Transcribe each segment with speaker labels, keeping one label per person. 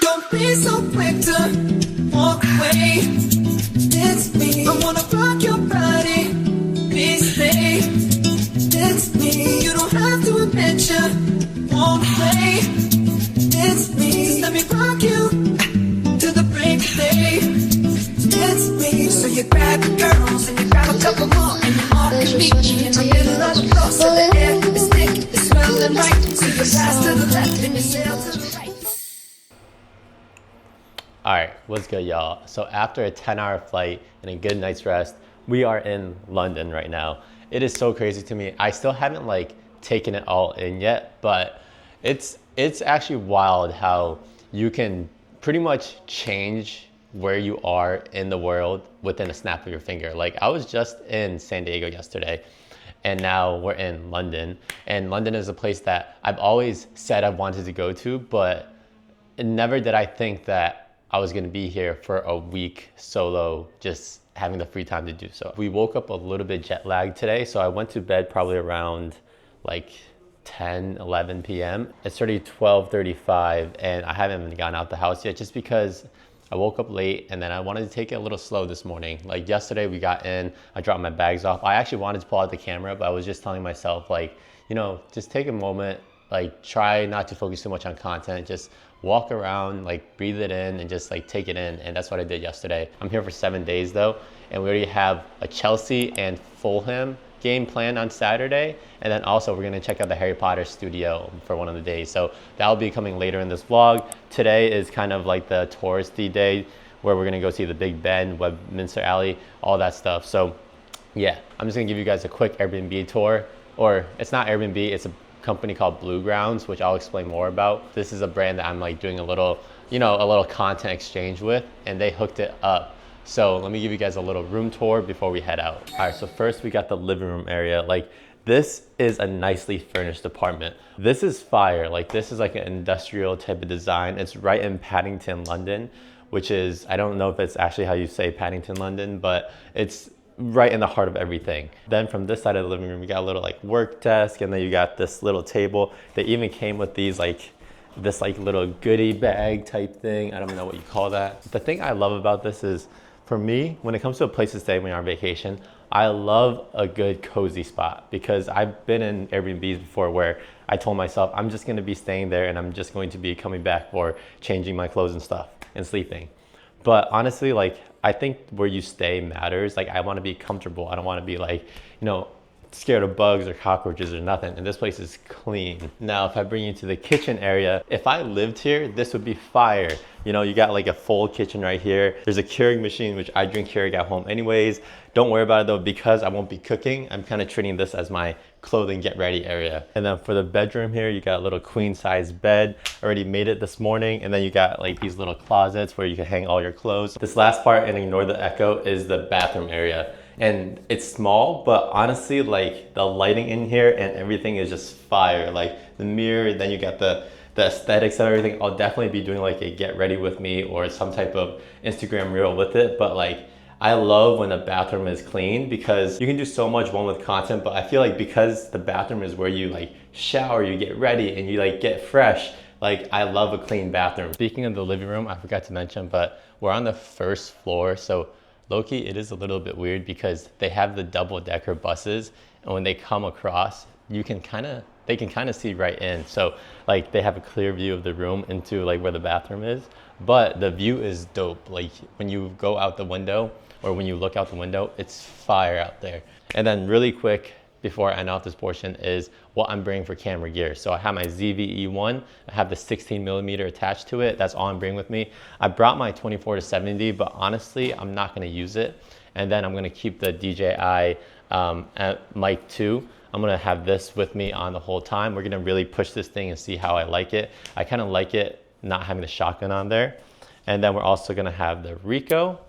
Speaker 1: Don't be so quick to walk away. It's me. I wanna rock your body. Please stay. It's me. You don't have to admit you won't play. It's me. Just let me rock you to the break of day. It's me. So you grab the girls and you grab a couple more and you all can meet me in the middle of the floor. So the air is thick, it's smelling right. So you pass to the left and you sail to the right.
Speaker 2: All right, what's good, y'all? So after a 10-hour flight and a good night's rest, we are in London right now. It is so crazy to me. I still haven't like taken it all in yet, but it's actually wild how you can pretty much change where you are in the world within a snap of your finger. Like I was just in San Diego yesterday, and now we're in London. And London is a place that I've always said I wanted to go to, but never did I think that I was gonna be here for a week solo, just having the free time to do so. We woke up a little bit jet lagged today, so I went to bed probably around like 10, 11 p.m. It's already 12:35 and I haven't even gotten out the house yet just because I woke up late and then I wanted to take it a little slow this morning. Like yesterday we got in, I dropped my bags off. I actually wanted to pull out the camera, but I was just telling myself like, you know, just take a moment, like try not to focus too much on content, just walk around, like breathe it in and just like take it in. And that's what I did yesterday. I'm here for 7 days though, and we already have a Chelsea and Fulham game planned on Saturday. And then also we're gonna check out the Harry Potter studio for one of the days. So that'll be coming later in this vlog. Today is kind of like the touristy day where we're gonna go see the Big Ben, Westminster Alley, all that stuff. So yeah, I'm just gonna give you guys a quick Airbnb tour, or it's not Airbnb, it's a company called Bluegrounds, which I'll explain more about. This is a brand that I'm like doing a little, you know, a little content exchange with, and they hooked it up. So let me give you guys a little room tour before we head out. All right, so first we got the living room area. Like this is a nicely furnished apartment. This is fire. Like this is like an industrial type of design. It's right in Paddington, London, which is, I don't know if it's actually how you say Paddington, London, but it's right in the heart of everything. Then from this side of the living room, you got a little like work desk, and then you got this little table. They even came with these like, this like little goodie bag type thing. I don't know what you call that. The thing I love about this is, for me, when it comes to a place to stay when you're on vacation, I love a good cozy spot, because I've been in Airbnbs before where I told myself I'm just gonna be staying there and I'm just going to be coming back for changing my clothes and stuff and sleeping. But honestly, like I think where you stay matters. Like I want to be comfortable. I don't want to be like, you know, scared of bugs or cockroaches or nothing. And this place is clean. Now, if I bring you to the kitchen area, if I lived here, this would be fire. You know, you got like a full kitchen right here. There's a Keurig machine, which I drink Keurig at home anyways. Don't worry about it though, because I won't be cooking. I'm kind of treating this as my clothing get ready area. And then for the bedroom here, you got a little queen size bed. Already made it this morning. And then you got like these little closets where you can hang all your clothes. This last part, and ignore the echo, is the bathroom area. And it's small, but honestly, like the lighting in here and everything is just fire. Like the mirror, then you got the aesthetics and everything. I'll definitely be doing like a get ready with me or some type of Instagram reel with it. But like, I love when the bathroom is clean, because you can do so much one with content, but I feel like because the bathroom is where you like shower, you get ready and you like get fresh. Like I love a clean bathroom. Speaking of the living room, I forgot to mention, but we're on the first floor. So low-key, it is a little bit weird because they have the double-decker buses, and when they come across, they can kind of see right in. So like they have a clear view of the room into like where the bathroom is, but the view is dope. Like when you go out the window or when you look out the window, it's fire out there. And then really quick, before I end off this portion, is what I'm bringing for camera gear. So I have my ZV-E1, I have the 16mm attached to it. That's all I'm bringing with me. I brought my 24-70, but honestly, I'm not gonna use it. And then I'm gonna keep the DJI mic 2. I'm gonna have this with me on the whole time. We're gonna really push this thing and see how I like it. I kind of like it not having the shotgun on there. And then we're also gonna have the Ricoh,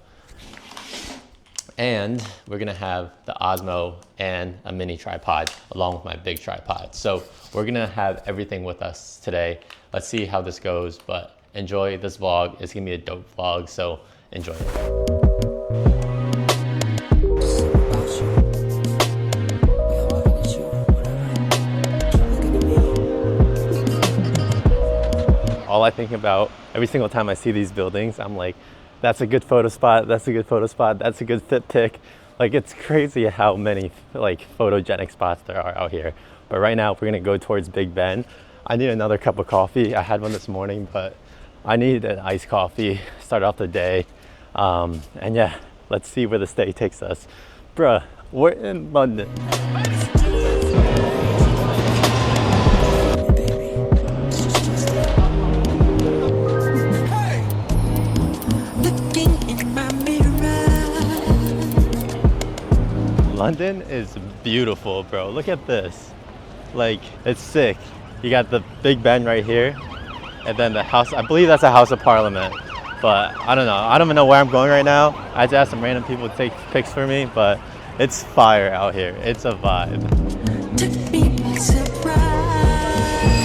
Speaker 2: and we're gonna have the Osmo and a mini tripod along with my big tripod. So we're gonna have everything with us today. Let's see how this goes, but enjoy this vlog. It's gonna be a dope vlog, so enjoy it. All all I think about every single time I see these buildings. I'm like, that's a good photo spot, that's a good photo spot, that's a good fit pick. Like, it's crazy how many like photogenic spots there are out here. But right now we're gonna go towards Big Ben. I need another cup of coffee. I had one this morning, but I need an iced coffee, start off the day. And yeah, let's see where this day takes us. Bruh, we're in London. London is beautiful, bro. Look at this. Like, it's sick. You got the Big Ben right here, and then the house, I believe that's a House of Parliament. But I don't know. I don't even know where I'm going right now. I had to ask some random people to take pics for me, but it's fire out here. It's a vibe.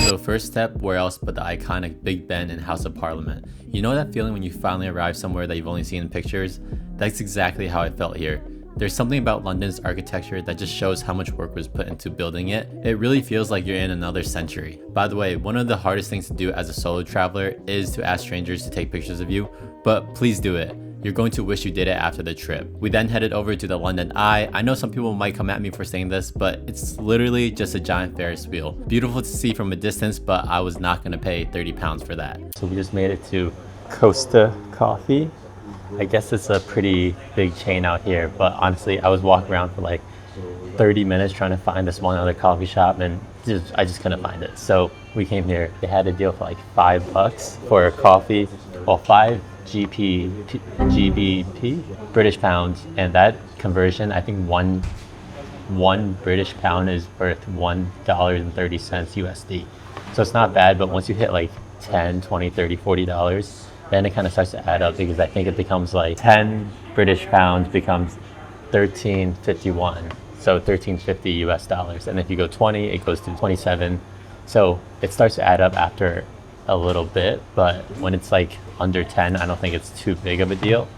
Speaker 2: So first step, where else but the iconic Big Ben and House of Parliament. You know that feeling when you finally arrive somewhere that you've only seen in pictures? That's exactly how I felt here. There's something about London's architecture that just shows how much work was put into building it. It really feels like you're in another century. By the way, one of the hardest things to do as a solo traveler is to ask strangers to take pictures of you, but please do it. You're going to wish you did it after the trip. We then headed over to the London Eye. I know some people might come at me for saying this, but it's literally just a giant Ferris wheel. Beautiful to see from a distance, but I was not gonna pay 30 pounds for that. So we just made it to Costa Coffee. I guess it's a pretty big chain out here, but honestly, I was walking around for like 30 minutes trying to find this one other coffee shop, and I just couldn't find it. So we came here. They had a deal for like $5 for a coffee, well, 5 GBP, British pounds, and that conversion, I think one British pound is worth $1.30 USD. So it's not bad, but once you hit like 10, 20, 30, $40, then it kind of starts to add up, because I think it becomes like 10 British pounds becomes 13.51, so 13.50 US dollars. And if you go 20, it goes to 27. So it starts to add up after a little bit, but when it's like under 10, I don't think it's too big of a deal.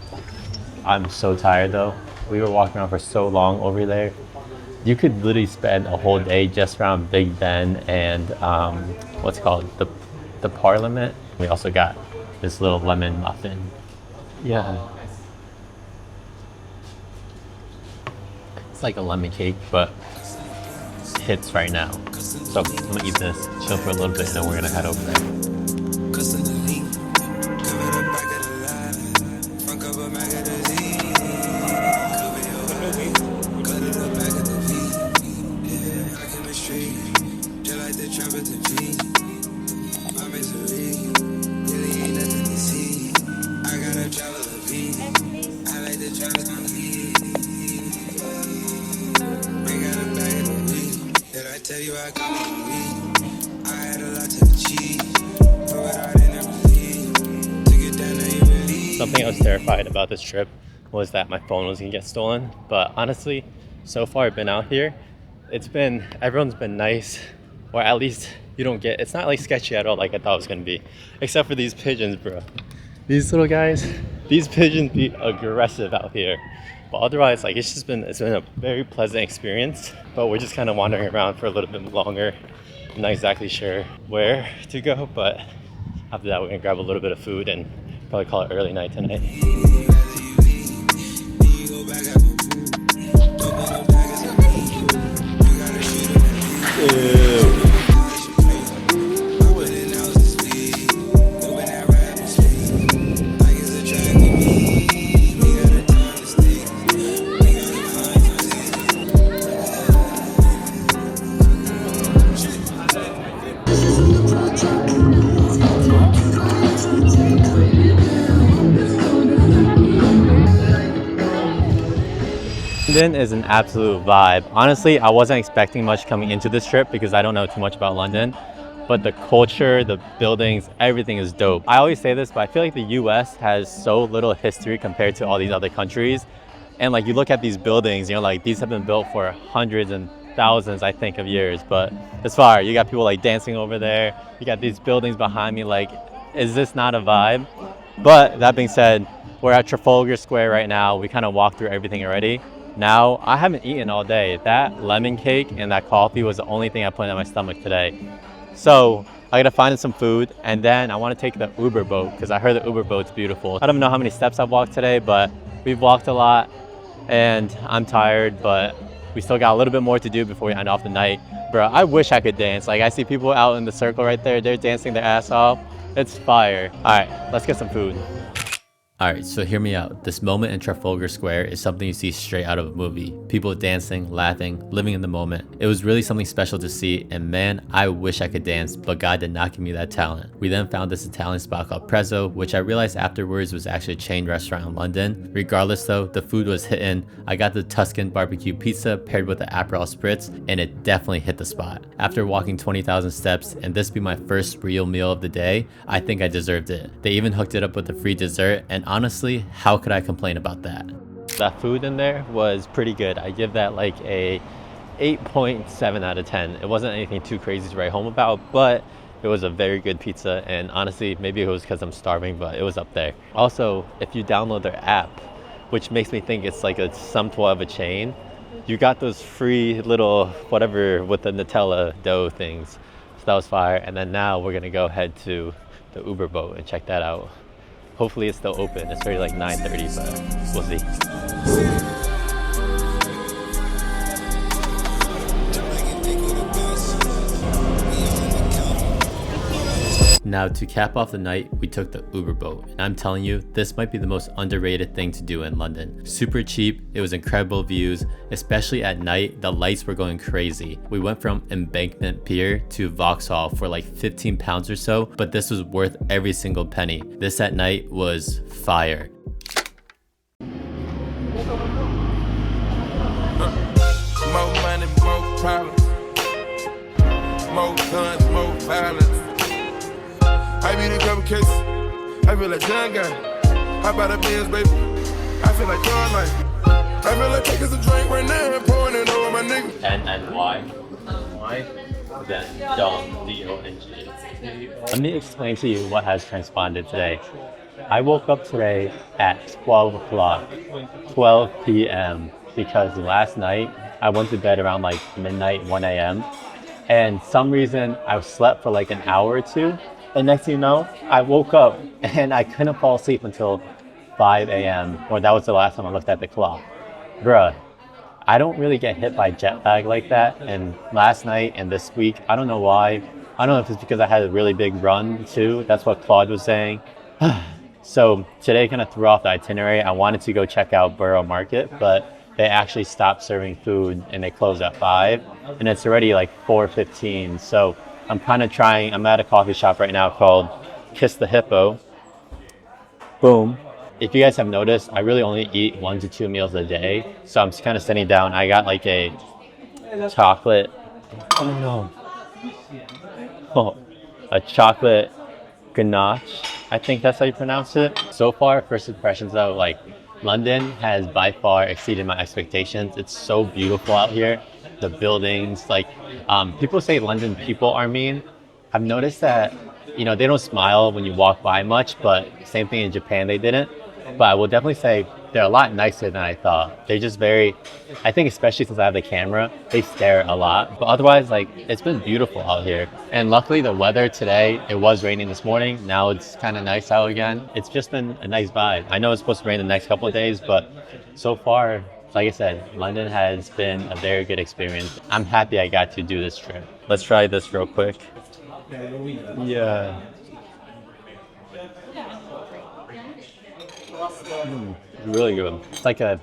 Speaker 2: I'm so tired though. We were walking around for so long over there. You could literally spend a whole day just around Big Ben and what's it called, the Parliament. We also got this little lemon muffin. Yeah. It's like a lemon cake, but hits right now. So I'm gonna eat this, chill for a little bit, and then we're gonna head over there. Something I was terrified about this trip was that my phone was gonna get stolen, but honestly, so far I've been out here, everyone's been nice, or at least it's not like sketchy at all like I thought it was gonna be, except for these pigeons, bro. These little guys, these pigeons be aggressive out here. But otherwise, like, it's been a very pleasant experience, but we're just kind of wandering around for a little bit longer. I'm not exactly sure where to go, but after that, we're gonna grab a little bit of food and probably call it early night tonight. Ew. London is an absolute vibe. Honestly, I wasn't expecting much coming into this trip because I don't know too much about London, but the culture, the buildings, everything is dope. I always say this, but I feel like the US has so little history compared to all these other countries. And like, you look at these buildings, like, these have been built for hundreds and thousands, I think, of years, but it's fire. You got people like dancing over there. You got these buildings behind me. Like, is this not a vibe? But that being said, we're at Trafalgar Square right now. We kind of walked through everything already. Now, I haven't eaten all day. That lemon cake and that coffee was the only thing I put in my stomach today. So I gotta find some food, and then I want to take the Uber boat because I heard the Uber boat's beautiful. I don't know how many steps I've walked today, but we've walked a lot, and I'm tired, but we still got a little bit more to do before we end off the night. Bro, I wish I could dance. Like, I see people out in the circle right there. They're dancing their ass off. It's fire. All right, let's get some food. Alright, so hear me out. This moment in Trafalgar Square is something you see straight out of a movie. People dancing, laughing, living in the moment. It was really something special to see, and man, I wish I could dance, but God did not give me that talent. We then found this Italian spot called Prezzo, which I realized afterwards was actually a chain restaurant in London. Regardless though, the food was hitting. I got the Tuscan barbecue pizza paired with the Aperol Spritz, and it definitely hit the spot. After walking 20,000 steps, and this being my first real meal of the day, I think I deserved it. They even hooked it up with a free dessert, and honestly, how could I complain about that? That food in there was pretty good. I give that like a 8.7 out of 10. It wasn't anything too crazy to write home about, but it was a very good pizza, and honestly, maybe it was because I'm starving, but it was up there. Also, if you download their app, which makes me think it's like a somewhat of a chain, you got those free little whatever with the Nutella dough things. So that was fire. And then now we're gonna go head to the Uber boat and check that out. Hopefully it's still open. It's already like 9:30, but we'll see. Now, to cap off the night, we took the Uber boat, and I'm telling you, this might be the most underrated thing to do in London. Super cheap, it was incredible views, especially at night, the lights were going crazy. We went from Embankment Pier to Vauxhall for like 15 pounds or so, but this was worth every single penny. This at night was fire.
Speaker 3: More money, more problems. More guns, more violence. I beat a couple cases. I feel like John got it. How about a Benz, baby? I feel like John like it. I feel like taking some drink right now and pouring it over my nigga.
Speaker 2: And why? Why? Then Dong, D-O-N-G. Let me explain to you what has transpired today. I woke up today at 12 o'clock, 12 p.m. because last night I went to bed around like midnight, 1 a.m. And some reason I slept for like an hour or two. And next thing you know, I woke up and I couldn't fall asleep until 5 a.m. or that was the last time I looked at the clock. Bruh, I don't really get hit by jet lag like that. And last night and this week, I don't know why. I don't know if it's because I had a really big run too. That's what Claude was saying. So today kind of threw off the itinerary. I wanted to go check out Borough Market, but they actually stopped serving food and they closed at 5 and it's already like 4:15. So I'm kind of trying, I'm at a coffee shop right now called Kiss the Hippo. Boom. If you guys have noticed, I really only eat 1 to 2 meals a day. So I'm just kind of sitting down. I got like a chocolate, a chocolate ganache. I think that's how you pronounce it. So far, first impressions though, like London has by far exceeded my expectations. It's so beautiful out here. The buildings, like people say London people are mean. I've noticed that, you know, they don't smile when you walk by much, but same thing in Japan, they didn't. But I will definitely say they're a lot nicer than I thought. They're just very, I think especially since I have the camera, they stare a lot. But otherwise, like, it's been beautiful out here. And luckily the weather today, it was raining this morning. Now it's kind of nice out again. It's just been a nice vibe. I know it's supposed to rain the next couple of days, but so far, like I said, London has been a very good experience. I'm happy I got to do this trip. Let's try this real quick. Yeah. Really good. It's like a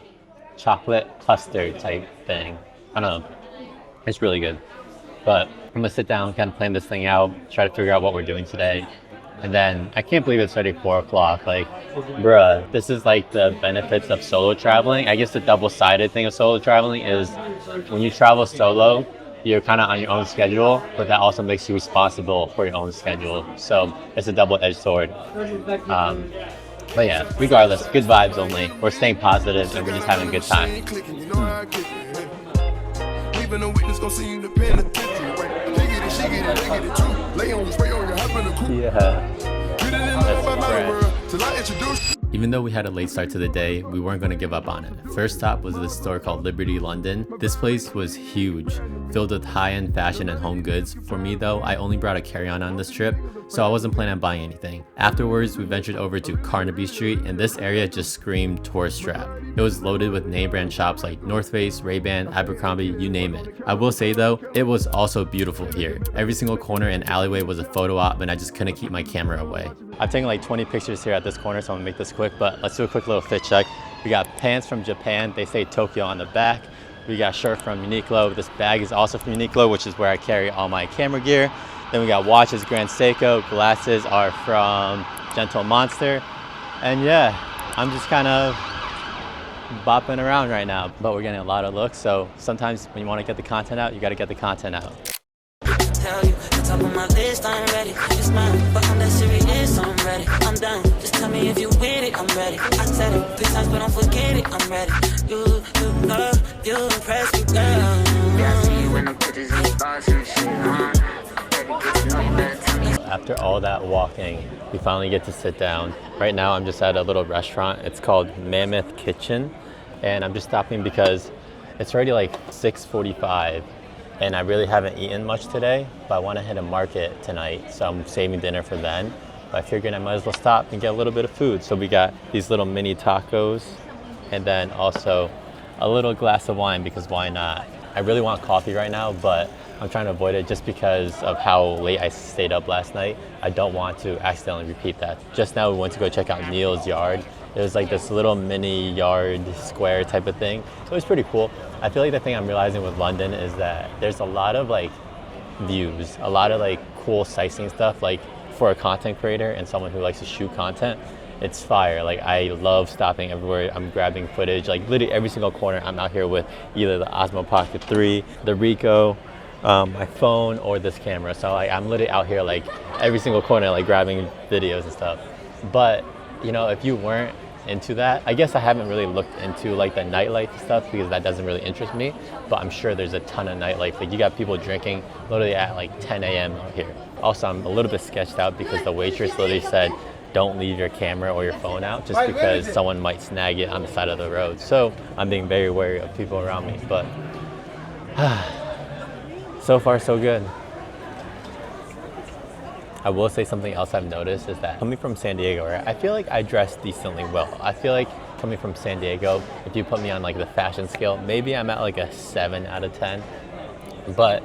Speaker 2: chocolate custard type thing. I don't know. It's really good. But I'm gonna sit down, kind of plan this thing out, try to figure out what we're doing today. And then I can't believe it's already 4 o'clock. Like, bruh, this is like the benefits of solo traveling. I guess the double-sided thing of solo traveling is when you travel solo, you're kind of on your own schedule, but that also makes you responsible for your own schedule. So it's a double-edged sword. But yeah, regardless, good vibes only. We're staying positive and we're just having a good time. Yeah. Even though we had a late start to the day, we weren't going to give up on it. First stop was this store called Liberty London. This place was huge. filled with high-end fashion and home goods. For me though, I only brought a carry-on on this trip, so I wasn't planning on buying anything. Afterwards, we ventured over to Carnaby Street, and this area just screamed tourist trap. It was loaded with name brand shops like North Face, Ray-Ban, Abercrombie, you name it. I will say though, it was also beautiful here. Every single corner and alleyway was a photo op, and I just couldn't keep my camera away. I've taken like 20 pictures here at this corner, so I'm gonna make this quick, but let's do a quick little fit check. We got pants from Japan, they say Tokyo on the back. We got shirt from Uniqlo. This bag is also from Uniqlo, which is where I carry all my camera gear. Then we got watches, Grand Seiko. Glasses are from Gentle Monster. And yeah, I'm just kind of bopping around right now, but we're getting a lot of looks. So sometimes when you want to get the content out, you got to get the content out.
Speaker 1: Tell you, the top of my list, I'm ready. You smile, but I'm that serious, I'm ready. I'm down, just tell me if you with it, I'm ready. I said it 3 times, but don't forget it, I'm ready. You know, you impress me, girl. Yeah, I see you in the pictures and stars and shit, Baby, get to know you better tell me.
Speaker 2: After all that walking, we finally get to sit down. Right now, I'm just at a little restaurant. It's called Mammoth Kitchen, and I'm just stopping because it's already like 6:45. And I really haven't eaten much today, but I want to hit a market tonight, so I'm saving dinner for then. But I figured I might as well stop and get a little bit of food. So we got these little mini tacos, and then also a little glass of wine, because why not? I really want coffee right now, but I'm trying to avoid it just because of how late I stayed up last night. I don't want to accidentally repeat that. Just now we went to go check out Neil's yard. It was like this little mini yard square type of thing. So it was pretty cool. I feel like the thing I'm realizing with London is that there's a lot of like views, a lot of like cool sightseeing stuff. Like for a content creator and someone who likes to shoot content, it's fire. Like I love stopping everywhere. I'm grabbing footage, like literally every single corner. I'm out here with either the Osmo Pocket 3, the Ricoh, my phone, or this camera. So like I'm literally out here like every single corner, like grabbing videos and stuff. But you know, if you weren't into that, I guess I haven't really looked into like the nightlife stuff because that doesn't really interest me, but I'm sure there's a ton of nightlife. Like you got people drinking literally at like 10 a.m. out here. Also, I'm a little bit sketched out because the waitress literally said don't leave your camera or your phone out just because someone might snag it on the side of the road. So I'm being very wary of people around me, but so far so good. I will say something else I've noticed is that coming from San Diego, right, I feel like I dress decently well. I feel like coming from San Diego, if you put me on like the fashion scale, maybe I'm at like a 7 out of 10. But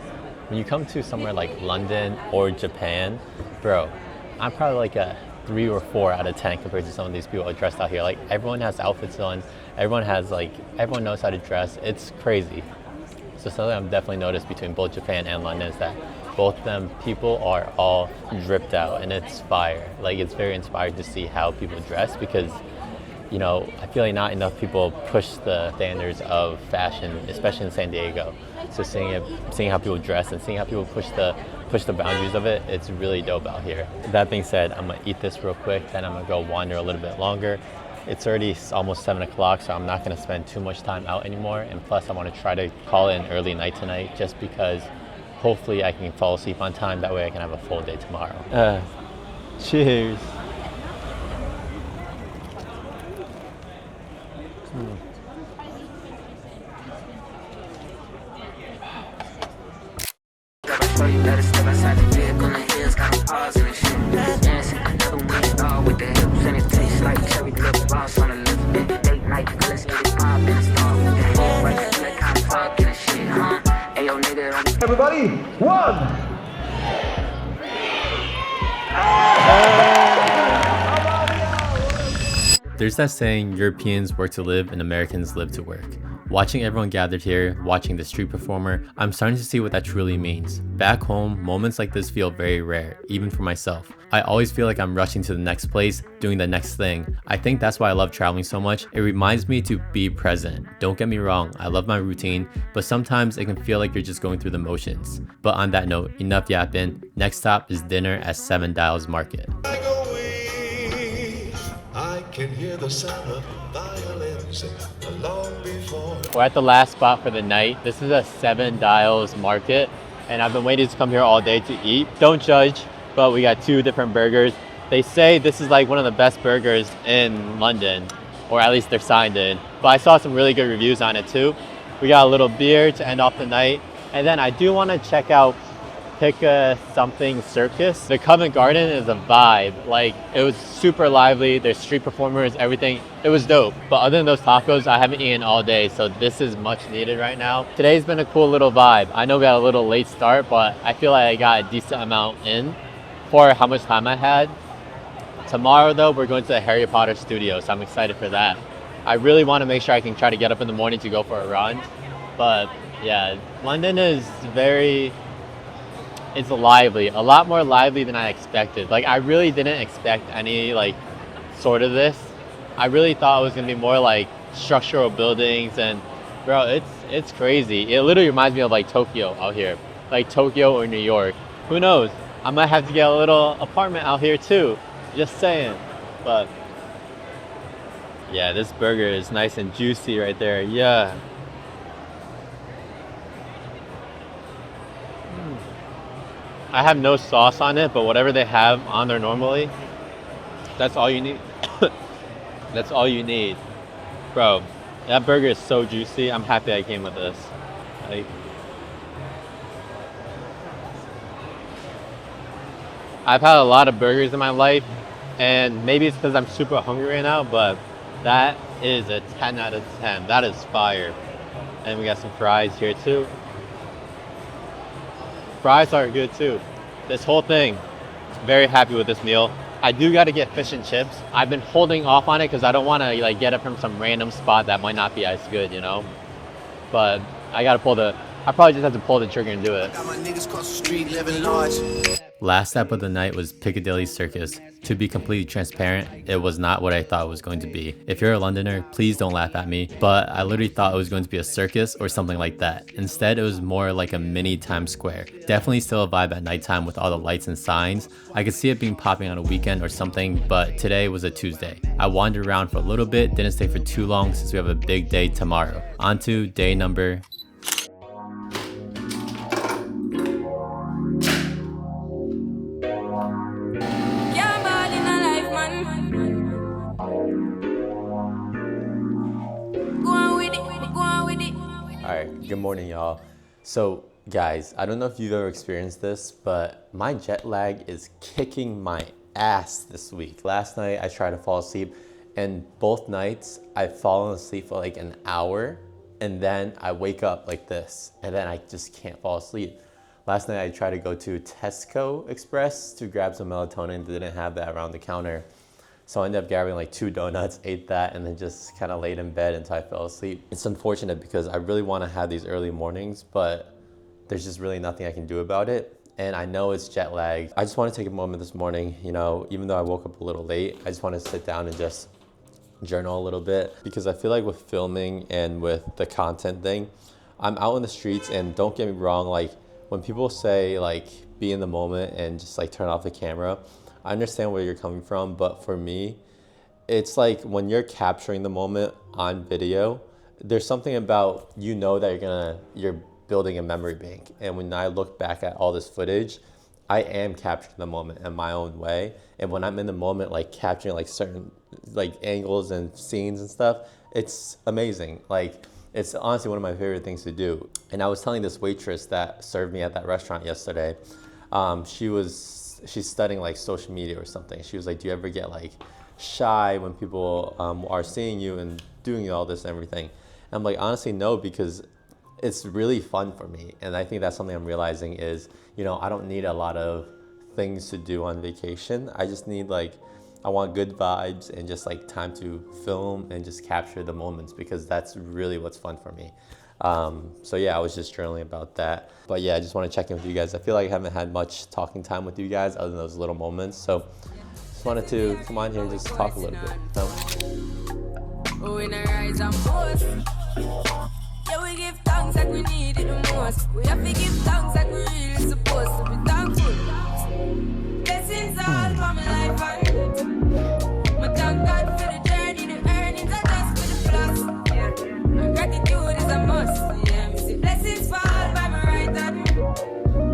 Speaker 2: when you come to somewhere like London or Japan, bro, I'm probably like a 3 or 4 out of 10 compared to some of these people who are dressed out here. Like everyone has outfits on, everyone knows how to dress. It's crazy. So something I've definitely noticed between both Japan and London is that both of them people are all dripped out, and it's fire. Like it's very inspiring to see how people dress because, you know, I feel like not enough people push the standards of fashion, especially in San Diego. So seeing how people dress and seeing how people push the boundaries of it, it's really dope out here. That being said, I'm gonna eat this real quick, then I'm gonna go wander a little bit longer. It's already almost 7 o'clock, so I'm not gonna spend too much time out anymore. And plus I wanna try to call it an early night tonight just because hopefully I can fall asleep on time. That way I can have a full day tomorrow. Cheers.
Speaker 1: So you better step outside the vehicle and heels got them paws and shit. Dancing, never went all with the hips, and it tastes like cherry lip gloss on the lip. Date night, let's get it poppin' and start with the head right, like I'm talking and shit, huh? Ayo, nigga, don't
Speaker 4: Everybody, 1.
Speaker 2: There's that saying, Europeans work to live and Americans live to work. Watching everyone gathered here, watching the street performer, I'm starting to see what that truly means. Back home, moments like this feel very rare, even for myself. I always feel like I'm rushing to the next place, doing the next thing. I think that's why I love traveling so much. It reminds me to be present. Don't get me wrong, I love my routine, but sometimes it can feel like you're just going through the motions. But on that note, enough yapping. Next stop is dinner at 7 Dials Market.
Speaker 5: I can hear the sound of violins long before.
Speaker 2: We're at the last spot for the night. This is a 7 Dials Market, and I've been waiting to come here all day to eat. Don't judge, but we got 2 different burgers. They say this is like one of the best burgers in London, or at least they're signed in. But I saw some really good reviews on it too. We got a little beer to end off the night. And then I do want to check out Pick a Something Circus. The Covent Garden is a vibe. Like, it was super lively. There's street performers, everything. It was dope. But other than those tacos, I haven't eaten all day, so this is much needed right now. Today's been a cool little vibe. I know we got a little late start, but I feel like I got a decent amount in for how much time I had. Tomorrow though, we're going to the Harry Potter studio, so I'm excited for that. I really want to make sure I can try to get up in the morning to go for a run. But yeah, London is it's lively, a lot more lively than I expected. Like, I really didn't expect any like sort of this. I really thought it was gonna be more like structural buildings, and bro, it's crazy. It literally reminds me of like Tokyo out here, like Tokyo or New York. Who knows? I might have to get a little apartment out here too. Just saying. But yeah, this burger is nice and juicy right there. Yeah. I have no sauce on it, but whatever they have on there normally, that's all you need. That's all you need. Bro, that burger is so juicy. I'm happy I came with this. Like, I've had a lot of burgers in my life, and maybe it's because I'm super hungry right now, but that is a 10 out of 10. That is fire. And we got some fries here too. Fries are good too. This whole thing, very happy with this meal. I do got to get fish and chips. I've been holding off on it because I don't want to like get it from some random spot that might not be as good, you know. But I probably just have to pull the trigger and do it.
Speaker 1: Got my niggas across the street living large.
Speaker 2: Last step of the night was Piccadilly Circus. To be completely transparent, it was not what I thought it was going to be. If you're a Londoner, please don't laugh at me, but I literally thought it was going to be a circus or something like that. Instead, it was more like a mini Times Square. Definitely still a vibe at nighttime with all the lights and signs. I could see it being popping on a weekend or something, but today was a Tuesday. I wandered around for a little bit, didn't stay for too long since we have a big day tomorrow. On to day number Good morning, y'all. So guys, I don't know if you've ever experienced this, but my jet lag is kicking my ass this week. Last night I tried to fall asleep, and both nights I've fallen asleep for like an hour, and then I wake up like this, and then I just can't fall asleep. Last night I tried to go to Tesco Express to grab some melatonin. They didn't have that around the counter. So I ended up grabbing like 2 donuts, ate that, and then just kind of laid in bed until I fell asleep. It's unfortunate because I really want to have these early mornings, but there's just really nothing I can do about it. And I know it's jet lag. I just want to take a moment this morning, you know, even though I woke up a little late, I just want to sit down and just journal a little bit, because I feel like with filming and with the content thing, I'm out in the streets, and don't get me wrong, like when people say like be in the moment and just like turn off the camera, I understand where you're coming from, but for me, it's like when you're capturing the moment on video, there's something about, you know, that you're building a memory bank. And when I look back at all this footage, I am capturing the moment in my own way. And when I'm in the moment, like capturing like certain like angles and scenes and stuff, it's amazing. Like, it's honestly one of my favorite things to do. And I was telling this waitress that served me at that restaurant yesterday, she's studying like social media or something. She was like, do you ever get like shy when people are seeing you and doing all this and everything? And I'm like, honestly, no, because it's really fun for me. And I think that's something I'm realizing is, you know, I don't need a lot of things to do on vacation. I just need like, I want good vibes and just like time to film and just capture the moments, because that's really what's fun for me. So yeah, I was just journaling about that. But yeah, I just want to check in with you guys. I feel like I haven't had much talking time with you guys other than those little moments. So just wanted to come on here and just talk a little bit.
Speaker 4: Yeah, we give thanks like we need it the most. We have to give thanks like we really supposed to be thankful. Blessings all for my life and my thank God for the journey, the earnings are just for the plus. Yeah, and gratitude is a must. Yeah, me see blessings fall by my right hand.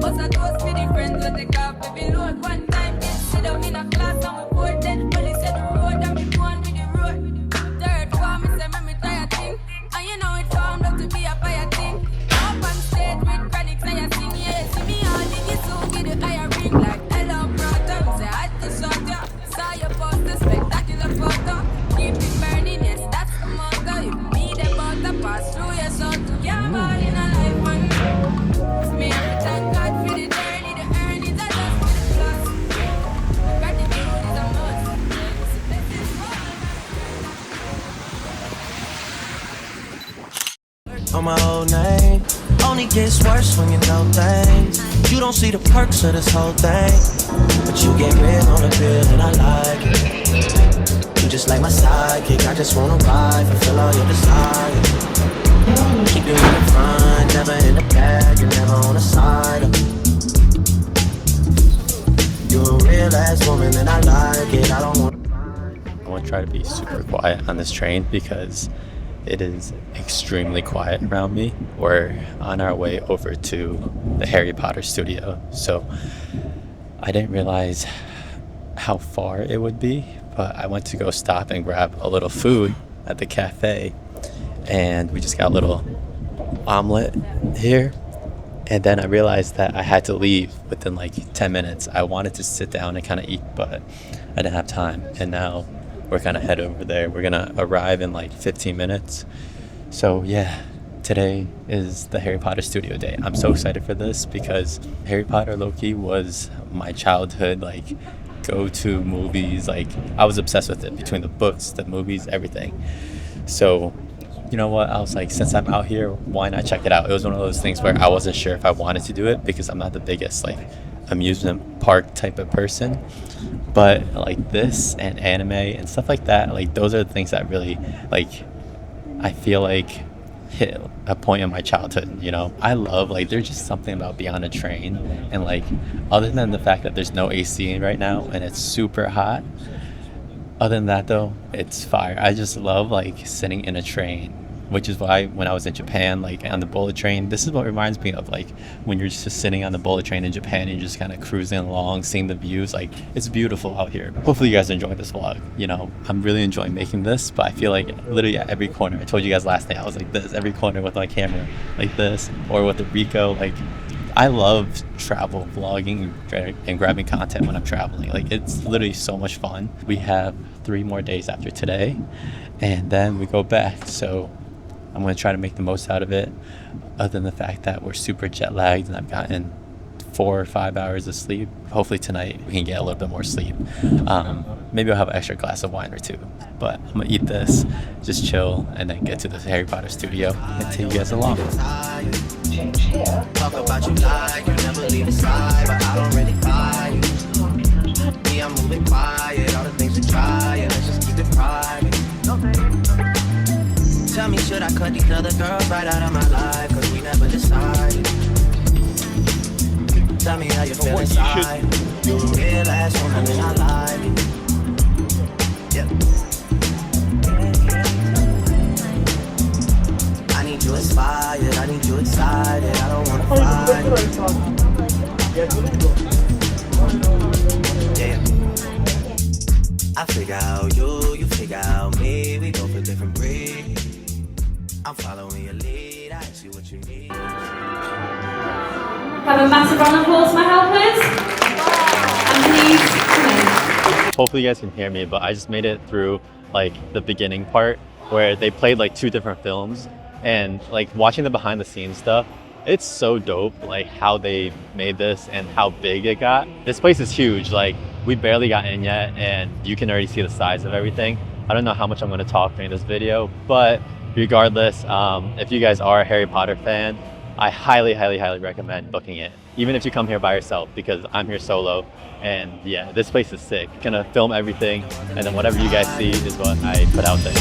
Speaker 4: Us a toast for the friends we take off every load. One time get sit down in a class and we board. Then police said the road and me go on with the road. Third form, me say me try a thing, and you know it formed up to be a fire thing. Up on stage with granny
Speaker 1: for my old name. Only gets worse when you know things. You don't see the perks of this whole thing, but you get rid on the bill and I like it. You just like my sidekick, I just wanna ride, fulfill all your desires. Keep you in the front, never in the back, you're never on the side. You're a real ass woman and I like it, I don't want.
Speaker 2: I want to try to be super quiet on this train because it is extremely quiet around me. We're on our way over to the Harry Potter studio. So I didn't realize how far it would be, but I went to go stop and grab a little food at the cafe. And we just got a little omelet here. And then I realized that I had to leave within like 10 minutes. I wanted to sit down and kind of eat, but I didn't have time. And now we're gonna head over there. We're gonna arrive in like 15 minutes. So yeah, today is the Harry Potter studio day. I'm so excited for this because Harry Potter low-key was my childhood like go-to movies. Like I was obsessed with it, between the books, the movies, everything. So you know what, I was like, since I'm out here, why not check it out? It was one of those things where I wasn't sure if I wanted to do it because I'm not the biggest like amusement park type of person, but like this and anime and stuff like that, like those are the things that really like I feel like hit a point in my childhood. You know, I love, like, there's just something about being on a train and like, other than the fact that there's no AC right now and it's super hot, other than that though, it's fire. I just love like sitting in a train, which is why when I was in Japan, like on the bullet train, this is what reminds me of like when you're just sitting on the bullet train in Japan and you're just kind of cruising along, seeing the views. Like, it's beautiful out here. Hopefully you guys are enjoying this vlog. You know, I'm really enjoying making this, but I feel like literally at every corner, I told you guys last night, I was like this, every corner with my camera, like this, or with the Rico. Like, I love travel vlogging and grabbing content when I'm traveling. Like, it's literally so much fun. We have 3 more days after today, and then we go back. So I'm going to try to make the most out of it, other than the fact that we're super jet lagged and I've gotten 4 or 5 hours of sleep. Hopefully tonight we can get a little bit more sleep. Maybe I'll have an extra glass of wine or 2. But I'm going to eat this, just chill, and then get to the Harry Potter studio and take you guys along.
Speaker 1: Talk about you like you never leave the side, but I don't really buy you. Me, I'm moving quiet, all the things we try, and let's just keep it private. Tell me, should I cut these other girls right out of my life? Cause we never decided. Tell me how you feel inside. You're a real ass woman and I like it. Yep. I need you inspired, I need you excited. I don't wanna fight. Yeah. I figure out you figure out me. We both a different breed. I'm following your lead, I see what you need.
Speaker 6: Have a massive round of applause for my helpers. And please come in.
Speaker 2: Hopefully you guys can hear me, but I just made it through like the beginning part where they played like 2 different films, and like watching the behind the scenes stuff, it's so dope, like how they made this and how big it got. This place is huge. Like, we barely got in yet and you can already see the size of everything. I don't know how much I'm going to talk during this video, but regardless, if you guys are a Harry Potter fan, I highly recommend booking it, even if you come here by yourself, because I'm here solo. And yeah, this place is sick. Gonna film everything, and then whatever you guys see is what I put out there.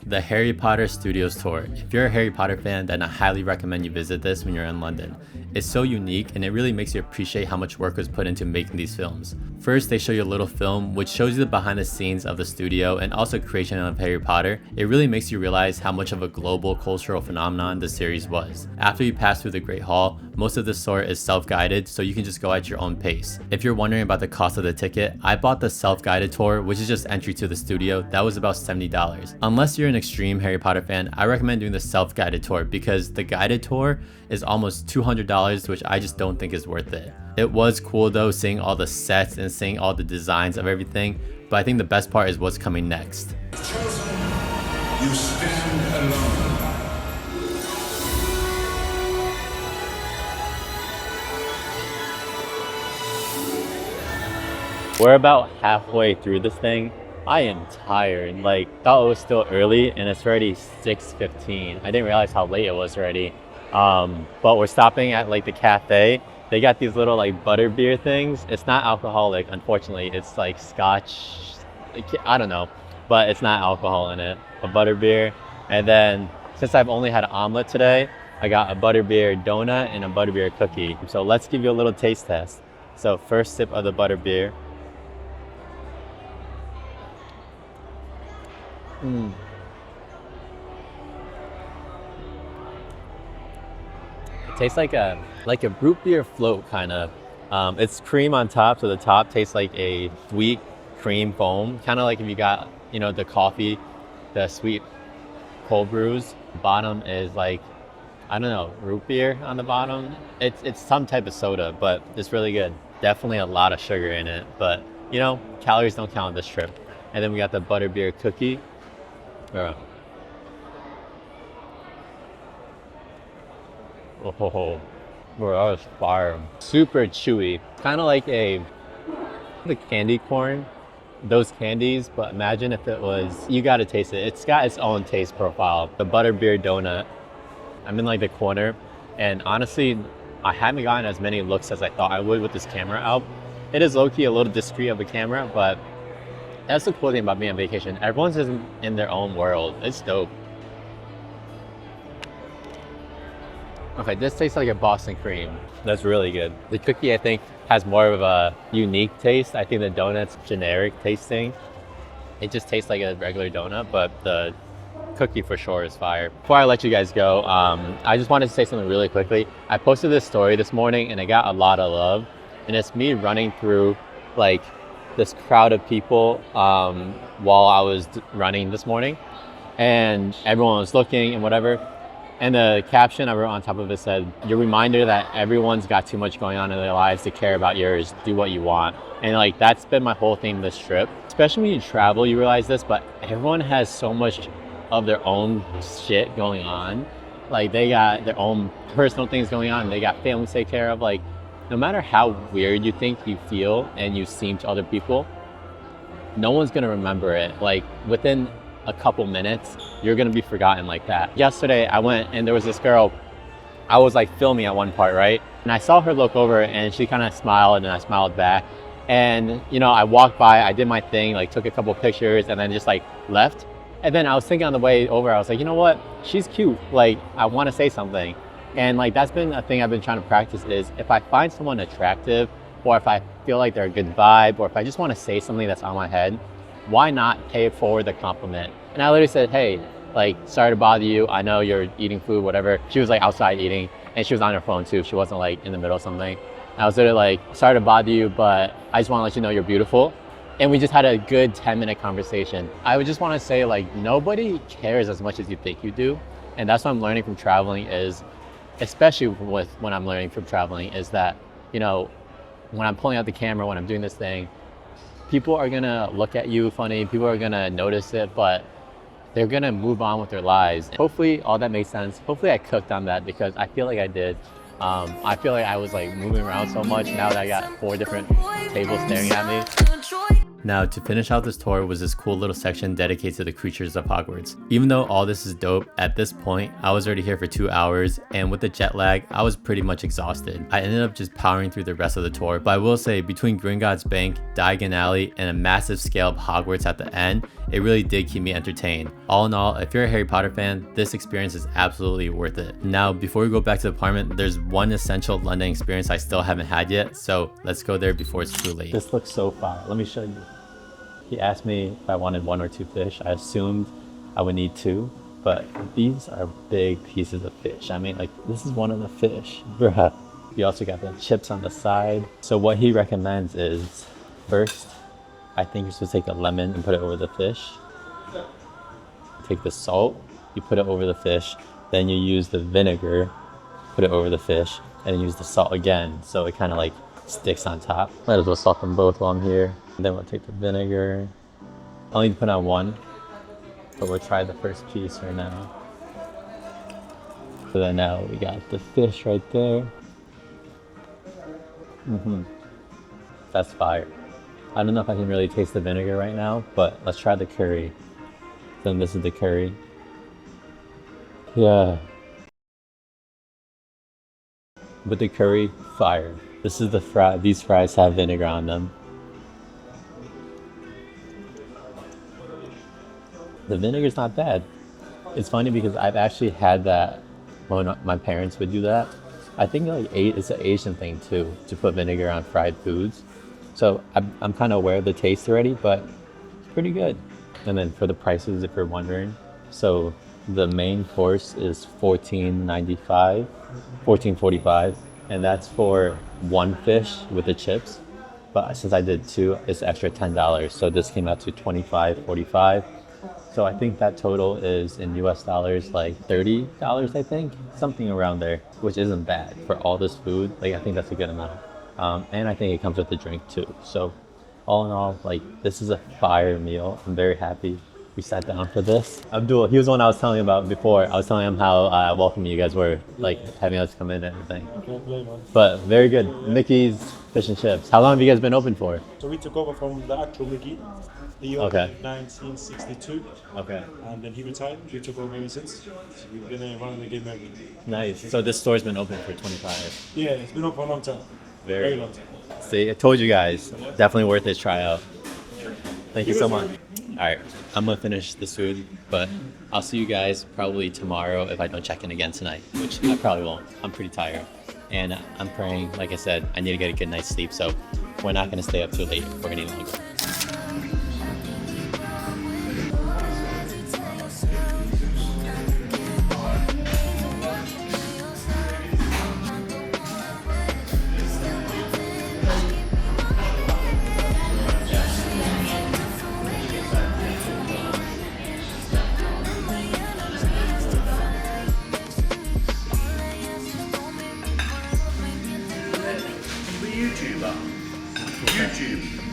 Speaker 2: The Harry Potter Studios tour. If you're a Harry Potter fan, then I highly recommend you visit this when you're in London. It's so unique, and it really makes you appreciate how much work was put into making these films. First, they show you a little film which shows you the behind the scenes of the studio and also creation of Harry Potter. It really makes you realize how much of a global cultural phenomenon the series was. After you pass through the Great Hall, most of this tour is self-guided, so you can just go at your own pace. If you're wondering about the cost of the ticket, I bought the self-guided tour, which is just entry to the studio. That was about $70. Unless you're an extreme Harry Potter fan, I recommend doing the self-guided tour because the guided tour is almost $200, which I just don't think is worth it. It was cool though, seeing all the sets and seeing all the designs of everything, but I think the best part is what's coming next.
Speaker 3: You stand alone.
Speaker 2: We're about halfway through this thing, I am tired. Like, thought it was still early and it's already 6:15. I didn't realize how late it was already. But we're stopping at like the cafe. They got these little like butter beer things. It's not alcoholic, unfortunately. It's like scotch. I don't know, but it's not alcohol in it. A butter beer. And then since I've only had an omelet today, I got a butterbeer donut and a butterbeer cookie. So let's give you a little taste test. So first sip of the butterbeer. It tastes like a root beer float kind of. It's cream on top, so the top tastes like a sweet cream foam, kind of like if you got, you know, the coffee, the sweet cold brews. Bottom is like, I don't know, root beer on the bottom. It's some type of soda, but it's really good. Definitely a lot of sugar in it, but you know, calories don't count on this trip. And then we got the butterbeer cookie. Oh, bro, that was fire. Super chewy. Kind of like the candy corn, those candies, but imagine if it was, you gotta taste it. It's got its own taste profile. The butterbeer donut. I'm in like the corner, and honestly, I haven't gotten as many looks as I thought I would with this camera out. It is low-key a little discreet of a camera, but that's the cool thing about being on vacation. Everyone's just in their own world. It's dope. Okay, this tastes like a Boston cream. That's really good. The cookie, I think, has more of a unique taste. I think the donut's generic tasting. It just tastes like a regular donut, but the cookie for sure is fire. Before I let you guys go, I just wanted to say something really quickly. I posted this story this morning and it got a lot of love. And it's me running through like this crowd of people while I was running this morning, and everyone was looking and whatever. And the caption I wrote on top of it said, "Your reminder that everyone's got too much going on in their lives to care about yours. Do what you want." And like, that's been my whole theme this trip. Especially when you travel, you realize this, but everyone has so much of their own shit going on. Like, they got their own personal things going on. They got families to take care of. Like, no matter how weird you think you feel and you seem to other people, no one's gonna remember it. Like, within a couple minutes, you're gonna be forgotten like that. Yesterday, I went and there was this girl, I was like filming at one part, right? And I saw her look over and she kind of smiled and I smiled back. And, you know, I walked by, I did my thing, like took a couple pictures and then just like left. And then I was thinking on the way over, I was like, you know what? She's cute. Like, I wanna say something. And like, that's been a thing I've been trying to practice is if I find someone attractive, or if I feel like they're a good vibe, or if I just want to say something that's on my head, why not pay forward the compliment? And I literally said, "Hey, like, sorry to bother you. I know you're eating food, whatever." She was like outside eating and she was on her phone too. She wasn't like in the middle of something. And I was literally like, "Sorry to bother you, but I just want to let you know you're beautiful." And we just had a good 10-minute conversation. I would just want to say, like, nobody cares as much as you think you do. And that's what I'm learning from traveling is, especially with when I'm learning from traveling, is that, you know, when I'm pulling out the camera, when I'm doing this thing, people are gonna look at you funny, people are gonna notice it, but they're gonna move on with their lives. Hopefully all that made sense. Hopefully I cooked on that because I feel like I did. I feel like I was like moving around so much now that I got 4 different tables staring at me. Now, to finish out this tour was this cool little section dedicated to the creatures of Hogwarts. Even though all this is dope, at this point, I was already here for 2 hours, and with the jet lag, I was pretty much exhausted. I ended up just powering through the rest of the tour, but I will say, between Gringotts Bank, Diagon Alley, and a massive scale of Hogwarts at the end, it really did keep me entertained. All in all, if you're a Harry Potter fan, this experience is absolutely worth it. Now, before we go back to the apartment, there's one essential London experience I still haven't had yet, so let's go there before it's too late. This looks so fire. Let me show you. He asked me if I wanted 1 or 2 fish. I assumed I would need 2, but these are big pieces of fish. I mean, like, this is one of the fish. Bruh. We also got the chips on the side. So what he recommends is, first, I think you're supposed to take a lemon and put it over the fish. Take the salt, you put it over the fish. Then you use the vinegar, put it over the fish, and then use the salt again. So it kind of like sticks on top. Might as well salt them both while I'm here. And then we'll take the vinegar. I'll need to put on 1, but we'll try the first piece right now. So then now we got the fish right there. That's fire. I don't know if I can really taste the vinegar right now, but let's try the curry. Then this is the curry. Yeah. With the curry, fire. This is the fry. These fries have vinegar on them. The vinegar's not bad. It's funny because I've actually had that when my parents would do that. I think like it's an Asian thing too, to put vinegar on fried foods. So I'm kind of aware of the taste already, but it's pretty good. And then for the prices, if you're wondering, so the main course is $14.95, $14.45, and that's for one fish with the chips. But since I did two, it's extra $10. So this came out to $25.45. So I think that total is in US dollars like $30, I think, something around there, which isn't bad for all this food. Like I think that's a good amount. And I think it comes with the drink too. So all in all, like this is a fire meal. I'm very happy we sat down for this. Abdul, he was the one I was telling you about before. I was telling him how welcome you guys were, like having us come in and everything. But very good. Mickey's Fish and Chips. How long have you guys been open for?
Speaker 7: So we took over from the actual Mickey. He opened in 1962.
Speaker 2: Okay.
Speaker 7: And then he retired. We took over ever since. So we've been running the game every.
Speaker 2: Nice. So this store's been open for 25.
Speaker 7: Yeah, it's been open for a long time.
Speaker 2: Very
Speaker 7: long time.
Speaker 2: See, I told you guys. Definitely worth it. Try out. Thank you so much. All right, I'm gonna finish this food, but I'll see you guys probably tomorrow if I don't check in again tonight, which I probably won't. I'm pretty tired, and I'm praying. Like I said, I need to get a good night's sleep, so we're not gonna stay up too late for any longer.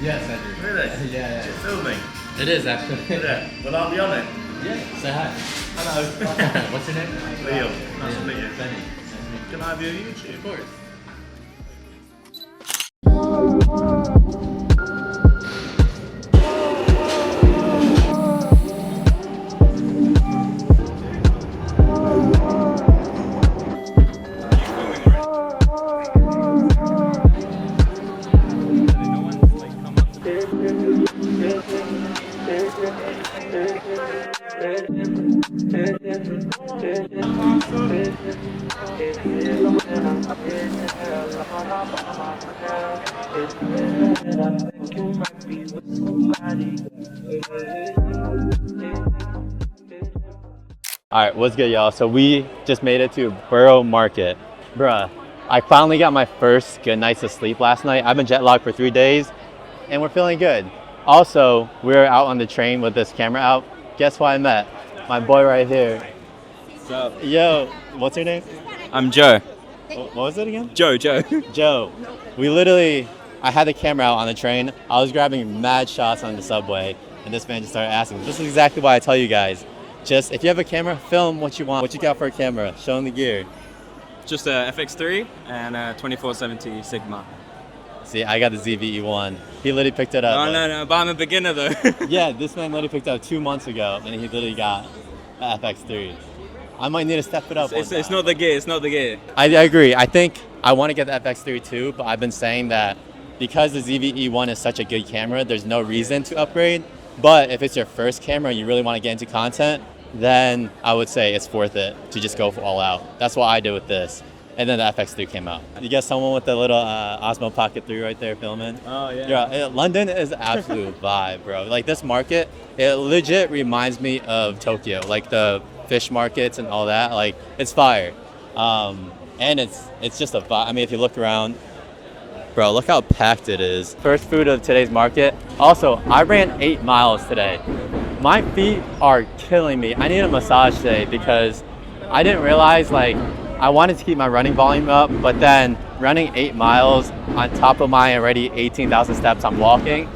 Speaker 2: Yes, I do.
Speaker 8: Really?
Speaker 2: Yeah.
Speaker 8: You're filming?
Speaker 2: It is actually.
Speaker 8: Yeah. Well, I'll be on it.
Speaker 2: Yeah. Say hi.
Speaker 8: Hello.
Speaker 2: What's your name?
Speaker 8: Liam. Nice to meet you.
Speaker 2: Benny.
Speaker 8: Can I have your YouTube?
Speaker 2: Of course. All right, what's good, y'all? So we just made it to Borough Market. Bruh, I finally got my first good nights of sleep last night. I've been jet lagged for 3 days and we're feeling good. Also, we were out on the train with this camera out. Guess who I met? My boy right here.
Speaker 9: What's up?
Speaker 2: Yo, what's your name?
Speaker 9: I'm Joe.
Speaker 2: What was it again?
Speaker 9: Joe.
Speaker 2: Joe. I had the camera out on the train. I was grabbing mad shots on the subway and this man just started asking. This is exactly why I tell you guys. Just, if you have a camera, film what you want. What you got for a camera? Show them the gear.
Speaker 9: Just a FX3 and a 2470 Sigma.
Speaker 2: See, I got the ZVE1. He literally picked it up.
Speaker 9: No, but I'm a beginner though.
Speaker 2: Yeah, this man literally picked it up 2 months ago, and he literally got the FX3. I might need to step it up.
Speaker 9: It's not the gear.
Speaker 2: I agree. I think I want to get the FX3 too, but I've been saying that because the ZVE1 is such a good camera, there's no reason to upgrade. But if it's your first camera and you really want to get into content, then I would say it's worth it to just go for all out. That's what I did with this. And then the FX3 came out. You get someone with the little Osmo Pocket 3 right there filming.
Speaker 9: Oh, yeah.
Speaker 2: London is absolute vibe, bro. Like this market, it legit reminds me of Tokyo. Like the fish markets and all that. Like it's fire. And it's just a vibe. I mean, if you look around, bro, look how packed it is. First food of today's market. Also, I ran 8 miles today. My feet are killing me. I need a massage today because I didn't realize, like, I wanted to keep my running volume up, but then running 8 miles on top of my already 18,000 steps I'm walking,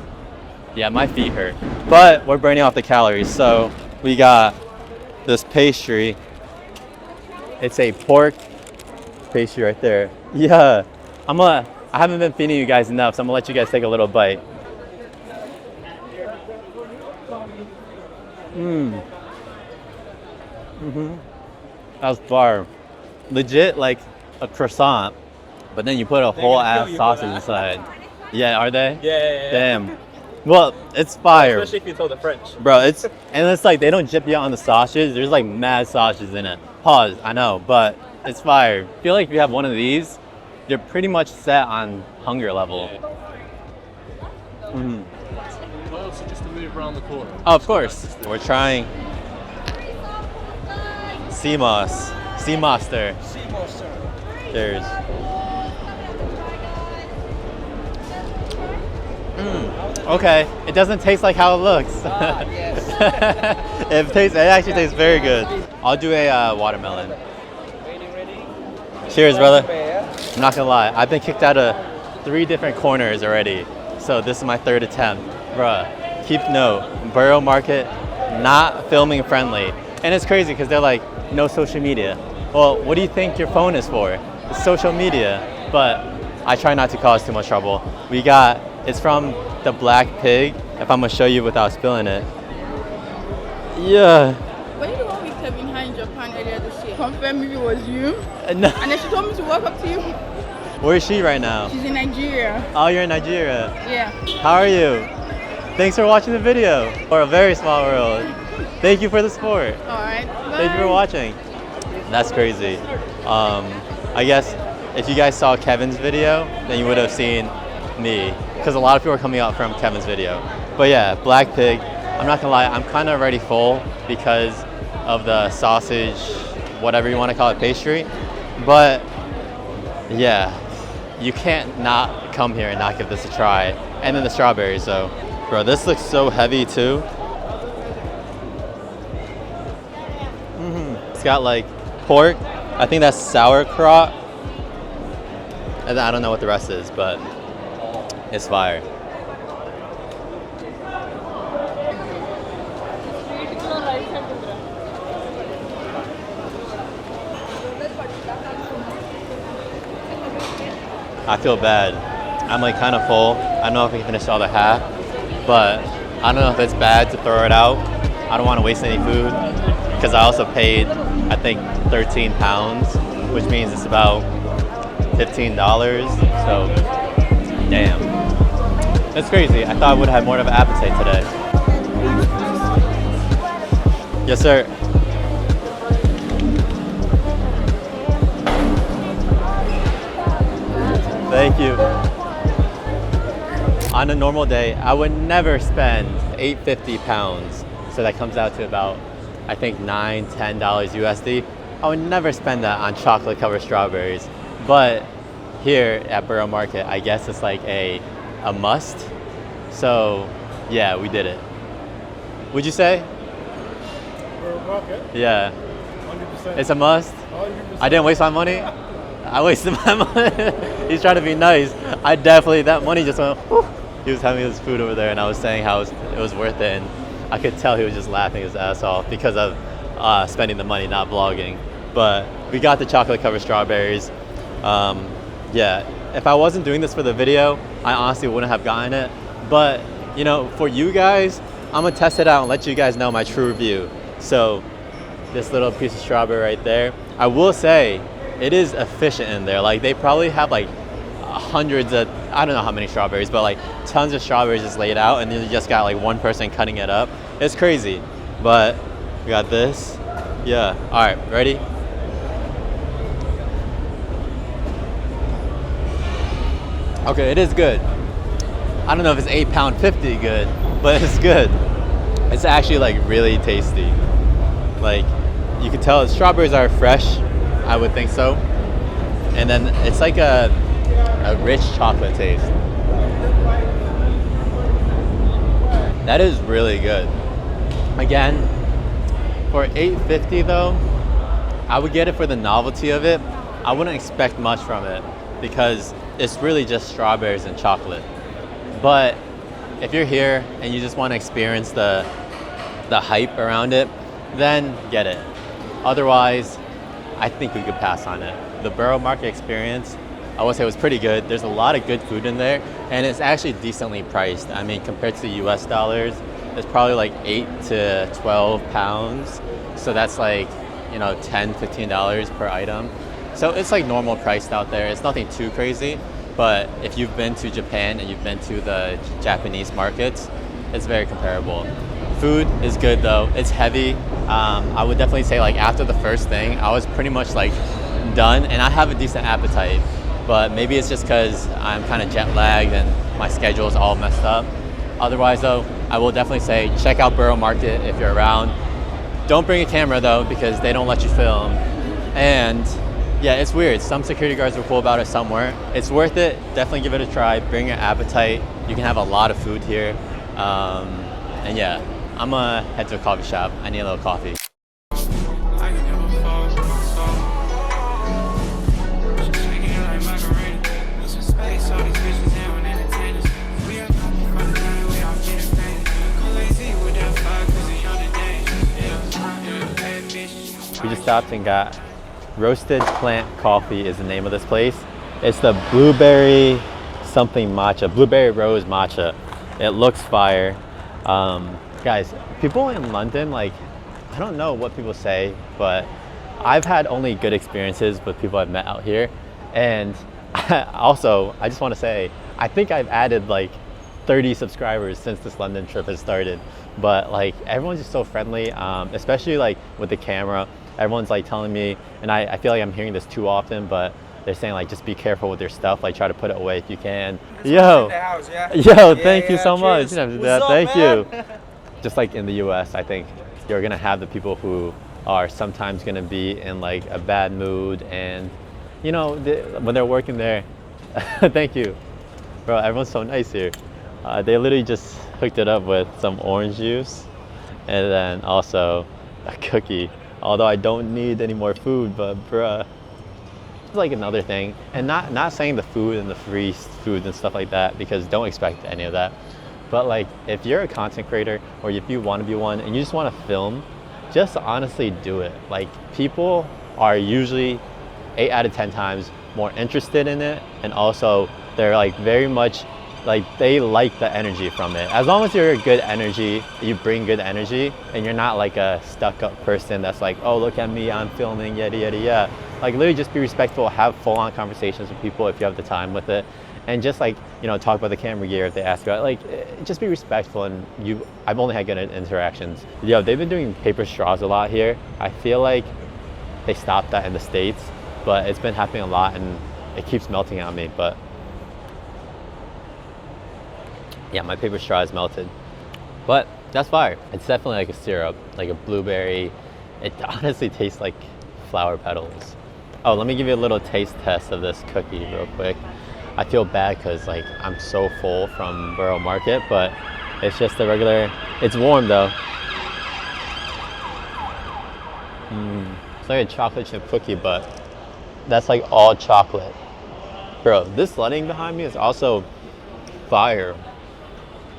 Speaker 2: yeah, my feet hurt. But we're burning off the calories. So we got this pastry. It's a pork pastry right there. Yeah, I haven't been feeding you guys enough, so I'm gonna let you guys take a little bite. That's fire. Legit like a croissant, but then you put a whole ass sausage inside. Yeah, are they?
Speaker 9: Yeah.
Speaker 2: Damn. Well, it's fire.
Speaker 9: Especially if you told the French.
Speaker 2: Bro, it's like they don't jip you on the sausage. There's like mad sausages in it. Pause, I know, but it's fire. I feel like if you have one of these, you're pretty much set on hunger level.
Speaker 8: Also, just to move around the corner.
Speaker 2: Oh, of course. We're trying sea moss. Sea monster. Cheers. Okay, it doesn't taste like how it looks. It actually tastes very good. I'll do a watermelon. Cheers, brother. I'm not gonna lie, I've been kicked out of 3 different corners already, so this is my 3rd attempt. Bruh, keep note, Borough Market, not filming friendly. And it's crazy because they're like, no social media. Well, what do you think your phone is for? It's social media, but I try not to cause too much trouble. It's from the Black Pig, if I'm gonna show you without spilling it. Yeah.
Speaker 10: Were you the one with Kevin High in Japan earlier this year? Confirm if it was you.
Speaker 2: No.
Speaker 10: And then she told me to walk up to you.
Speaker 2: Where is she right now?
Speaker 10: She's in Nigeria.
Speaker 2: Oh, you're in Nigeria.
Speaker 10: Yeah.
Speaker 2: How are you? Thanks for watching the video. For a very small world. Thank you for the support.
Speaker 10: Alright.
Speaker 2: Thank you for watching. That's crazy. I guess if you guys saw Kevin's video, then you would have seen me. Because a lot of people are coming out from Kevin's video. But yeah, Black Pig. I'm not gonna lie, I'm kind of already full because of the sausage, whatever you want to call it, pastry. But yeah, you can't not come here and not give this a try. And then the strawberries, so. Bro, this looks so heavy too. It's got like pork. I think that's sauerkraut. And I don't know what the rest is, but it's fire. I feel bad. I'm like kind of full. I don't know if I can finish all the half, but I don't know if it's bad to throw it out. I don't want to waste any food because I also paid, I think, 13 pounds, which means it's about $15. So, damn. That's crazy. I thought I would have more of an appetite today. Yes, sir. Thank you. On a normal day, I would never spend £8.50. So that comes out to about, I think, $9, $10 USD. I would never spend that on chocolate covered strawberries. But here at Borough Market, I guess it's like a must. So yeah, we did it. Would you say?
Speaker 7: Borough Market?
Speaker 2: Yeah.
Speaker 7: 100%.
Speaker 2: It's a must?
Speaker 7: 100%.
Speaker 2: I didn't waste my money? I wasted my money. He's trying to be nice. I definitely, that money just went, whew. He was having his food over there and I was saying how it was worth it, and I could tell he was just laughing his ass off because of spending the money, not vlogging. But we got the chocolate covered strawberries. Yeah, if I wasn't doing this for the video, I honestly wouldn't have gotten it. But, you know, for you guys, I'm gonna test it out and let you guys know my true review. So, this little piece of strawberry right there. I will say, it is efficient in there. Like, they probably have like hundreds of, I don't know how many strawberries, but like tons of strawberries just laid out, and then you just got like one person cutting it up. It's crazy. But we got this. Yeah. All right, ready? Okay, it is good. I don't know if it's £8.50 good, but it's good. It's actually like really tasty. Like, you can tell the strawberries are fresh. I would think so. And then it's like a rich chocolate taste. That is really good. Again, for $8.50 though, I would get it for the novelty of it. I wouldn't expect much from it because it's really just strawberries and chocolate. But if you're here and you just want to experience the hype around it, then get it. Otherwise, I think we could pass on it. The Borough Market experience, I would say, was pretty good. There's a lot of good food in there, and it's actually decently priced. I mean, compared to US dollars, is probably like 8 to 12 pounds. So that's like, you know, $10, $15 per item. So it's like normal priced out there. It's nothing too crazy, but if you've been to Japan and you've been to the Japanese markets, it's very comparable. Food is good though. It's heavy. I would definitely say like after the first thing, I was pretty much like done, and I have a decent appetite, but maybe it's just because I'm kind of jet lagged and my schedule is all messed up. Otherwise though, I will definitely say check out Borough Market if you're around. Don't bring a camera though, because they don't let you film. And yeah, it's weird. Some security guards were cool about it, some weren't. It's worth it. Definitely give it a try. Bring your appetite. You can have a lot of food here. And yeah, I'm gonna head to a coffee shop. I need a little coffee. We just stopped and got Roasted Plant Coffee is the name of this place. It's the blueberry something matcha, blueberry rose matcha. It looks fire. Guys, people in London, like, I don't know what people say, but I've had only good experiences with people I've met out here. And also, I just want to say, I think I've added like 30 subscribers since this London trip has started. But like, everyone's just so friendly, especially like with the camera. Everyone's like telling me, and I feel like I'm hearing this too often, but they're saying like, just be careful with your stuff, like try to put it away if you can. Yo, thank you so much. You don't have to do that. Thank you. Just like in the US, I think you're gonna have the people who are sometimes gonna be in like a bad mood, and you know, when they're working there, thank you. Bro, everyone's so nice here. They literally just hooked it up with some orange juice and then also a cookie. Although I don't need any more food, but bruh, it's like another thing. And not saying the food and the free food and stuff like that, because don't expect any of that. But like, if you're a content creator or if you want to be one and you just want to film, just honestly do it. Like, people are usually 8 out of 10 times more interested in it, and also they're like very much like, they like the energy from it. As long as you're a good energy, you bring good energy, and you're not like a stuck-up person that's like, oh, look at me, I'm filming, yada yada yada. Like, literally just be respectful, have full-on conversations with people if you have the time with it, and just like, you know, talk about the camera gear if they ask about it. Like, just be respectful. And I've only had good interactions. Yo, they've been doing paper straws a lot here. I feel like they stopped that in the States, but it's been happening a lot, and it keeps melting on me. But yeah, my paper straw is melted, but that's fire. It's definitely like a syrup, like a blueberry. It honestly tastes like flower petals. Oh, let me give you a little taste test of this cookie real quick. I feel bad because like I'm so full from Borough Market, but it's just a regular, it's warm though. It's like a chocolate chip cookie, but that's like all chocolate. Bro, this lighting behind me is also fire.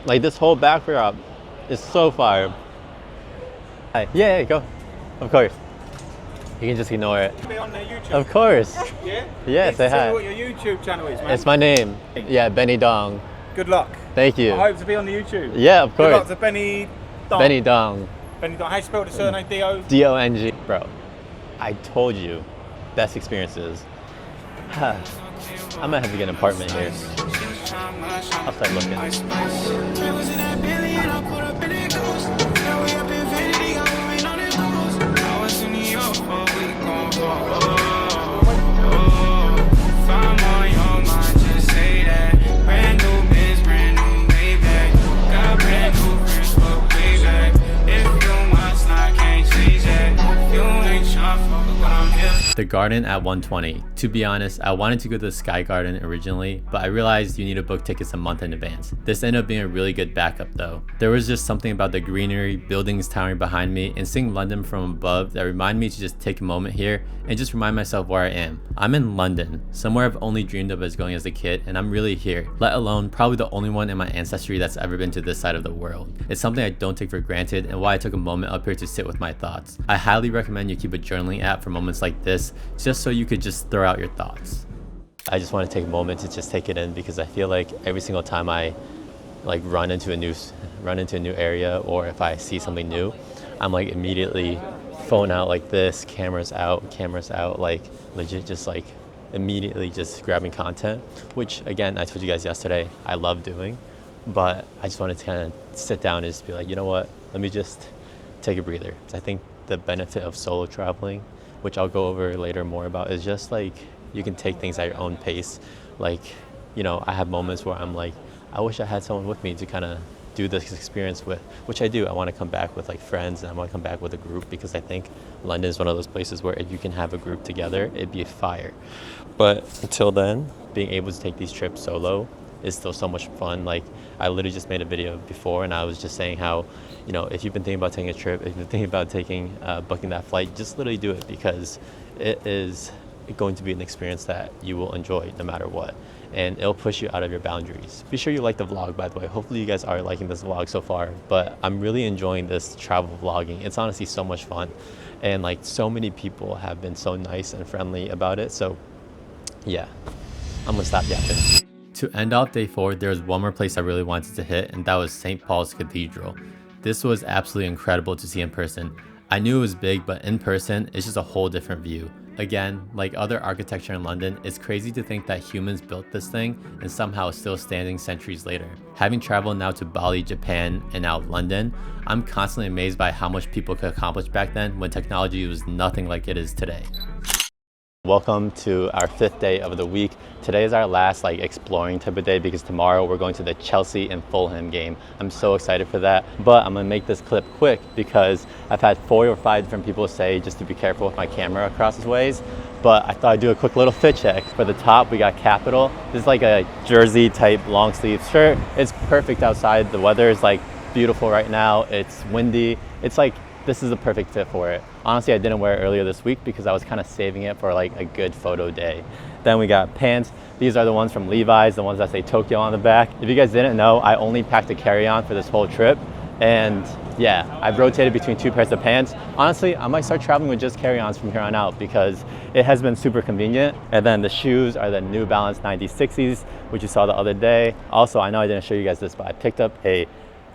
Speaker 2: Like, this whole backdrop is so fire. Hi. Yeah, go. Of course. You can just ignore it.
Speaker 11: Be on their YouTube.
Speaker 2: Of course.
Speaker 11: Yeah?
Speaker 2: Yeah, say hi.
Speaker 11: Tell me what your YouTube channel is, man.
Speaker 2: It's my name. Yeah, Benny Dong.
Speaker 11: Good luck.
Speaker 2: Thank you.
Speaker 11: I hope to be on the YouTube.
Speaker 2: Yeah, of course.
Speaker 11: Good luck to Benny Dong.
Speaker 2: Benny Dong.
Speaker 11: Benny Dong. How you spell the surname? D-O?
Speaker 2: D-O-N-G. Bro, I told you, best experiences. I'm gonna have to get an apartment here. I'll start looking. The garden at 120. To be honest, I wanted to go to the Sky Garden originally, but I realized you need to book tickets a month in advance. This ended up being a really good backup though. There was just something about the greenery, buildings towering behind me, and seeing London from above that reminded me to just take a moment here and just remind myself where I am. I'm in London, somewhere I've only dreamed of as going as a kid, and I'm really here, let alone probably the only one in my ancestry that's ever been to this side of the world. It's something I don't take for granted, and why I took a moment up here to sit with my thoughts. I highly recommend you keep a journaling app for moments like this, just so you could just throw out your thoughts. I just want to take a moment to just take it in, because I feel like every single time I like run into a new area, or if I see something new, I'm like immediately phone out like this, cameras out, like legit just like immediately just grabbing content, which again, I told you guys yesterday, I love doing, but I just wanted to kind of sit down and just be like, you know what, let me just take a breather. I think the benefit of solo traveling, which I'll go over later more about, is just like you can take things at your own pace. Like, you know, I have moments where I'm like, I wish I had someone with me to kind of do this experience with, which I do. I want to come back with like friends, and I want to come back with a group, because I think London is one of those places where if you can have a group together, it'd be a fire. But until then, being able to take these trips solo is still so much fun. Like, I literally just made a video before, and I was just saying how, you know, if you've been thinking about taking a trip, if you've been thinking about booking that flight, just literally do it, because it is going to be an experience that you will enjoy no matter what, and it'll push you out of your boundaries. Be sure you like the vlog, by the way. Hopefully you guys are liking this vlog so far, but I'm really enjoying this travel vlogging. It's honestly so much fun, and like so many people have been so nice and friendly about it. So yeah, I'm gonna stop yapping. To end off day 4, there was one more place I really wanted to hit, and that was St. Paul's Cathedral. This was absolutely incredible to see in person. I knew it was big, but in person, it's just a whole different view. Again, like other architecture in London, it's crazy to think that humans built this thing and somehow it's still standing centuries later. Having traveled now to Bali, Japan, and now London, I'm constantly amazed by how much people could accomplish back then when technology was nothing like it is today. Welcome to our 5th day of the week. Today is our last like exploring type of day, because tomorrow we're going to the Chelsea and Fulham game. I'm so excited for that, but I'm gonna make this clip quick because I've had 4 or 5 different people say just to be careful with my camera across the ways, but I thought I'd do a quick little fit check. For the top, we got Capital. This is like a jersey type long sleeve shirt. It's perfect outside. The weather is like beautiful right now. It's windy. It's like, this is a perfect fit for it. Honestly, I didn't wear it earlier this week because I was kind of saving it for like a good photo day. Then we got pants. These are the ones from Levi's, the ones that say Tokyo on the back. If you guys didn't know, I only packed a carry-on for this whole trip. And yeah, I've rotated between 2 pairs of pants. Honestly, I might start traveling with just carry-ons from here on out because it has been super convenient. And then the shoes are the New Balance 9060s, which you saw the other day. Also, I know I didn't show you guys this, but I picked up a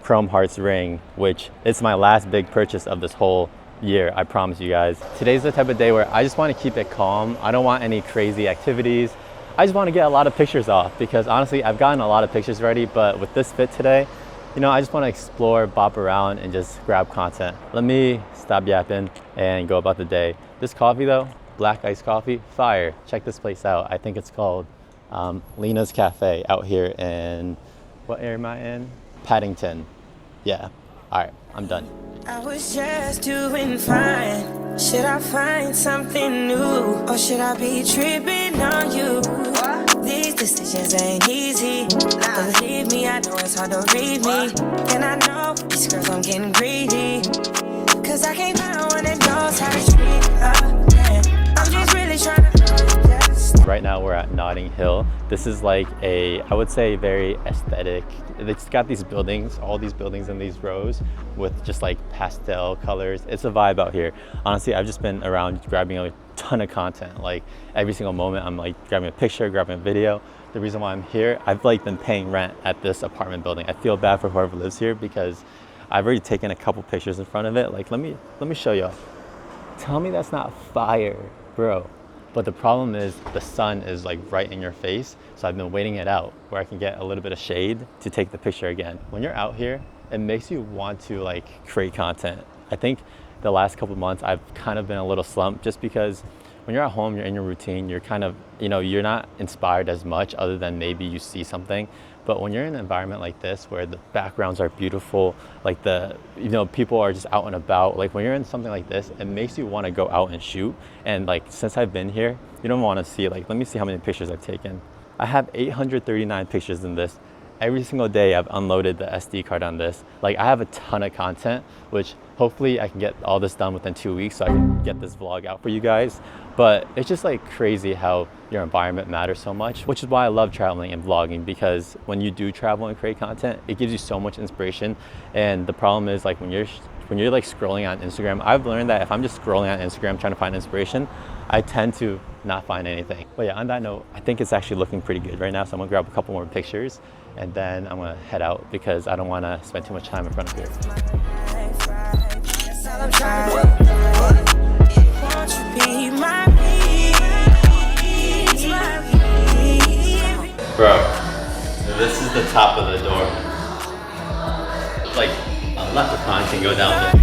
Speaker 2: Chrome Hearts ring, which is my last big purchase of this whole year, I promise you guys. Today's the type of day where I just want to keep it calm. I don't want any crazy activities. I just want to get a lot of pictures off, because honestly, I've gotten a lot of pictures already, but with this fit today, you know, I just want to explore, bop around, and just grab content. Let me stop yapping and go about the day. This coffee though, black iced coffee, fire. Check this place out. I think it's called Lena's Cafe out here in, what area am I in? Paddington. Yeah. All right, I'm done.
Speaker 1: I was just doing fine. Should I find something new, or should I be tripping on you? These decisions ain't easy. Believe me, I know it's hard to read me. And I know these girls, I'm getting greedy, cause I can't find one that knows how to treat a man. I'm just really trying to.
Speaker 2: Right now we're at Notting Hill. This is like a, I would say, very aesthetic. It's got these buildings, all these buildings in these rows with just like pastel colors. It's a vibe out here. Honestly, I've just been around grabbing a ton of content. Like every single moment I'm like grabbing a picture, grabbing a video. The reason why I'm here, I've like been paying rent at this apartment building. I feel bad for whoever lives here because I've already taken a couple pictures in front of it. Like let me show y'all. Tell me that's not fire, bro. But the problem is the sun is like right in your face. So I've been waiting it out where I can get a little bit of shade to take the picture again. When you're out here, it makes you want to like create content. I think the last couple of months I've kind of been a little slumped just because when you're at home, you're in your routine, you're kind of, you know, you're not inspired as much other than maybe you see something. But when you're in an environment like this where the backgrounds are beautiful, like the, you know, people are just out and about, like when you're in something like this, it makes you want to go out and shoot. And like since I've been here, you don't want to see, like, let me see how many pictures I've taken. I have 839 pictures in this. Every single day I've unloaded the SD card on this. Like I have a ton of content, which hopefully I can get all this done within 2 weeks so I can get this vlog out for you guys. But it's just like crazy how your environment matters so much, which is why I love traveling and vlogging, because when you do travel and create content, it gives you so much inspiration. And the problem is like when you're like scrolling on Instagram, I've learned that if I'm just scrolling on Instagram trying to find inspiration, I tend to not find anything. But yeah, on that note, I think it's actually looking pretty good right now. So I'm gonna grab a couple more pictures and then I'm gonna head out because I don't want to spend too much time in front of here. Bro, this is the top of the door. Like a leprechaun can go down there.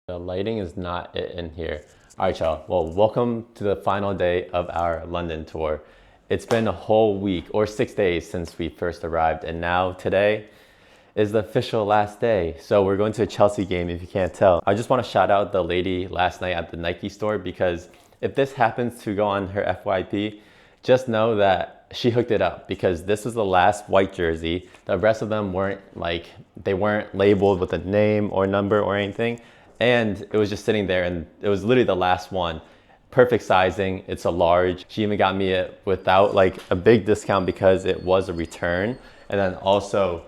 Speaker 2: The lighting is not it in here. All right, y'all. Well, welcome to the final day of our London tour. It's been a whole week or 6 days since we first arrived, and now today is the official last day. So we're going to a Chelsea game, if you can't tell. I just want to shout out the lady last night at the Nike store, because if this happens to go on her FYP, just know that she hooked it up, because this is the last white jersey. The rest of them weren't they weren't labeled with a name or number or anything. And it was just sitting there, and it was literally the last one. Perfect sizing, it's a large. She even got me it without like a big discount because it was a return. And then also,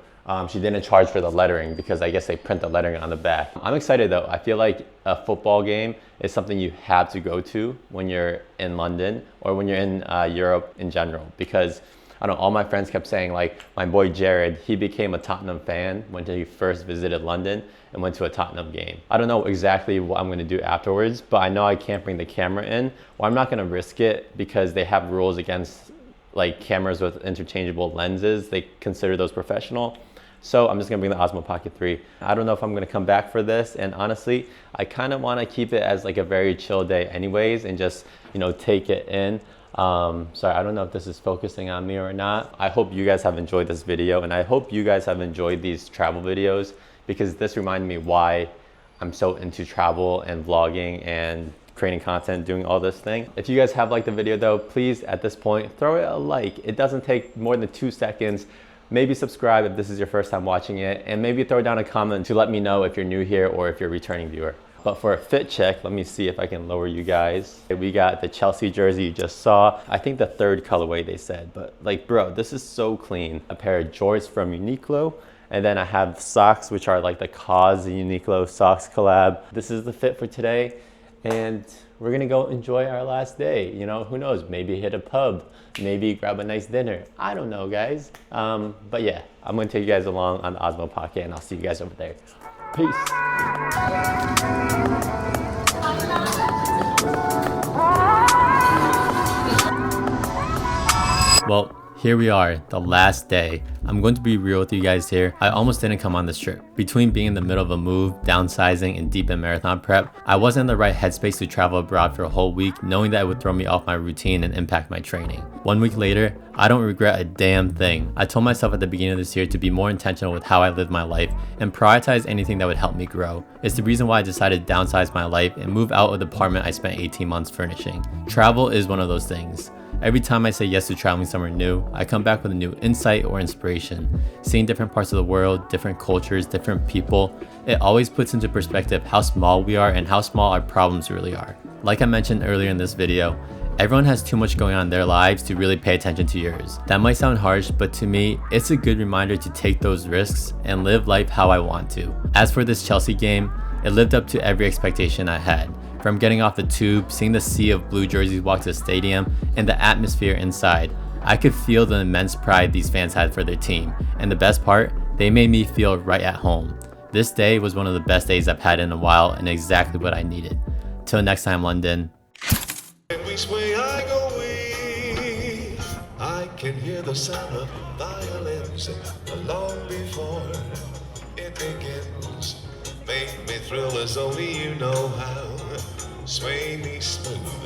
Speaker 2: she didn't charge for the lettering because I guess they print the lettering on the back. I'm excited though. I feel like a football game is something you have to go to when you're in London or when you're in Europe in general, because I don't know, all my friends kept saying, like my boy Jared, he became a Tottenham fan when he first visited London and went to a Tottenham game. I don't know exactly what I'm gonna do afterwards, but I know I can't bring the camera in, or I'm not gonna risk it because they have rules against like cameras with interchangeable lenses. They consider those professional. So I'm just gonna bring the Osmo Pocket 3. I don't know if I'm gonna come back for this, and honestly, I kind of wanna keep it as like a very chill day anyways and just, you know, take it in. Sorry, I don't know if this is focusing on me or not. I hope you guys have enjoyed this video, and I hope you guys have enjoyed these travel videos, because this reminded me why I'm so into travel and vlogging and creating content, doing all this thing. If you guys have liked the video though, please at this point, throw it a like. It doesn't take more than 2 seconds. Maybe subscribe if this is your first time watching it, and maybe throw down a comment to let me know if you're new here or if you're a returning viewer. But for a fit check, let me see if I can lower you guys. We got the Chelsea jersey you just saw. I think the 3rd colorway they said, but like, bro, this is so clean. A pair of jorts from Uniqlo, and then I have socks, which are like the Cause Uniqlo socks collab. This is the fit for today, and we're gonna go enjoy our last day. You know, who knows, maybe hit a pub, maybe grab a nice dinner. I don't know, guys. But yeah, I'm gonna take you guys along on the Osmo Pocket, and I'll see you guys over there. Peace. Well, here we are, the last day. I'm going to be real with you guys here. I almost didn't come on this trip. Between being in the middle of a move, downsizing, and deep in marathon prep, I wasn't in the right headspace to travel abroad for a whole week, knowing that it would throw me off my routine and impact my training. 1 week later, I don't regret a damn thing. I told myself at the beginning of this year to be more intentional with how I live my life and prioritize anything that would help me grow. It's the reason why I decided to downsize my life and move out of the apartment I spent 18 months furnishing. Travel is one of those things. Every time I say yes to traveling somewhere new, I come back with a new insight or inspiration. Seeing different parts of the world, different cultures, different people, it always puts into perspective how small we are and how small our problems really are. Like I mentioned earlier in this video, everyone has too much going on in their lives to really pay attention to yours. That might sound harsh, but to me, it's a good reminder to take those risks and live life how I want to. As for this Chelsea game, it lived up to every expectation I had. From getting off the tube, seeing the sea of blue jerseys walk to the stadium, and the atmosphere inside, I could feel the immense pride these fans had for their team. And the best part, they made me feel right at home. This day was one of the best days I've had in a while, and exactly what I needed. Till next time, London.
Speaker 5: Which way I go with, I can hear the sound of violins long before it begins. Make me thrill as only you know how. Sway me smooth.